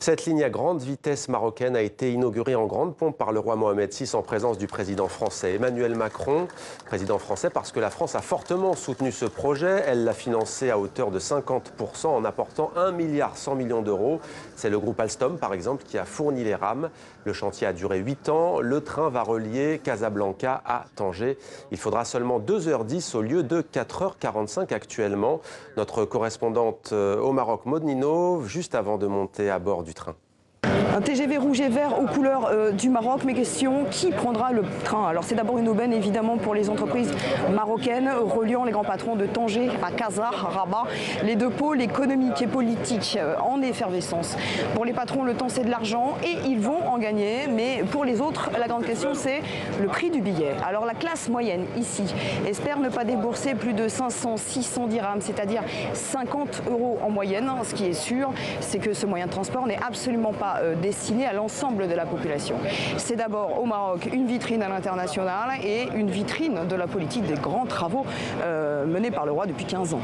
Cette ligne à grande vitesse marocaine a été inaugurée en grande pompe par le roi Mohamed VI en présence du président français Emmanuel Macron. Président français parce que la France a fortement soutenu ce projet. Elle l'a financé à hauteur de 50% en apportant 1,1 milliard d'euros. C'est le groupe Alstom, par exemple, qui a fourni les rames. Le chantier a duré 8 ans. Le train va relier Casablanca à Tanger. Il faudra seulement 2h10 au lieu de 4h45 actuellement. Notre correspondante au Maroc, Maud Nino, juste avant de monter à bord du train. Un TGV rouge et vert aux couleurs du Maroc. Mes questions, qui prendra le train? Alors c'est d'abord une aubaine évidemment pour les entreprises marocaines reliant les grands patrons de Tanger à Casa, Rabat. Les deux pôles économiques et politiques en effervescence. Pour les patrons, le temps c'est de l'argent et ils vont en gagner. Mais pour les autres, la grande question c'est le prix du billet. Alors la classe moyenne ici espère ne pas débourser plus de 500-600 dirhams, c'est-à-dire 50 € en moyenne. Ce qui est sûr, c'est que ce moyen de transport n'est absolument pas destiné à l'ensemble de la population. C'est d'abord au Maroc une vitrine à l'international et une vitrine de la politique des grands travaux menés par le roi depuis 15 ans.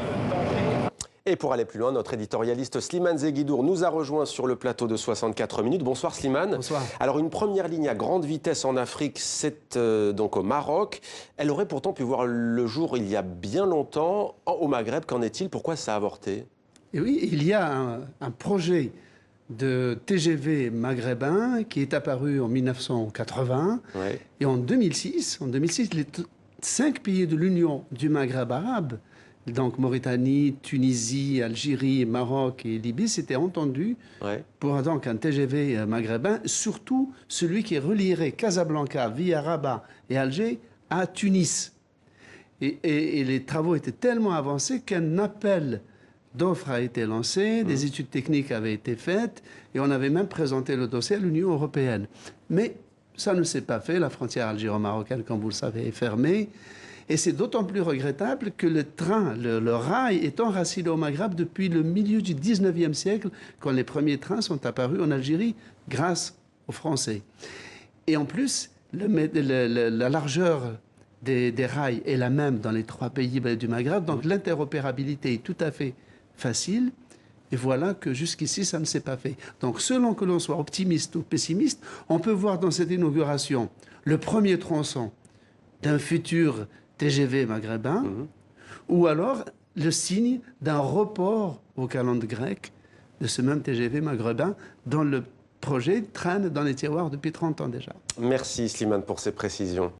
Et pour aller plus loin, notre éditorialiste Slimane Zeguidour nous a rejoint sur le plateau de 64 minutes. Bonsoir Slimane. Bonsoir. Alors une première ligne à grande vitesse en Afrique, c'est donc au Maroc. Elle aurait pourtant pu voir le jour il y a bien longtemps. Au Maghreb, qu'en est-il? Pourquoi ça a avorté? Et oui, il y a un projet de TGV maghrébin qui est apparu en 1980. Ouais. Et en 2006, les 5 pays de l'Union du Maghreb arabe, donc Mauritanie, Tunisie, Algérie, Maroc et Libye, s'étaient entendus pour donc un TGV maghrébin, surtout celui qui relierait Casablanca via Rabat et Alger à Tunis. Et les travaux étaient tellement avancés qu'un appel d'offres a été lancé, des études techniques avaient été faites et on avait même présenté le dossier à l'Union européenne. Mais ça ne s'est pas fait, la frontière algéro-marocaine, comme vous le savez, est fermée. Et c'est d'autant plus regrettable que le train, le rail, est enraciné au Maghreb depuis le milieu du 19e siècle, quand les premiers trains sont apparus en Algérie grâce aux Français. Et en plus, la largeur des rails est la même dans les 3 pays du Maghreb, donc l'interopérabilité est tout à fait facile, et voilà que jusqu'ici, ça ne s'est pas fait. Donc, selon que l'on soit optimiste ou pessimiste, on peut voir dans cette inauguration le premier tronçon d'un futur TGV maghrébin, ou alors le signe d'un report au calendrier grec de ce même TGV maghrébin dont le projet traîne dans les tiroirs depuis 30 ans déjà. Merci Slimane pour ces précisions.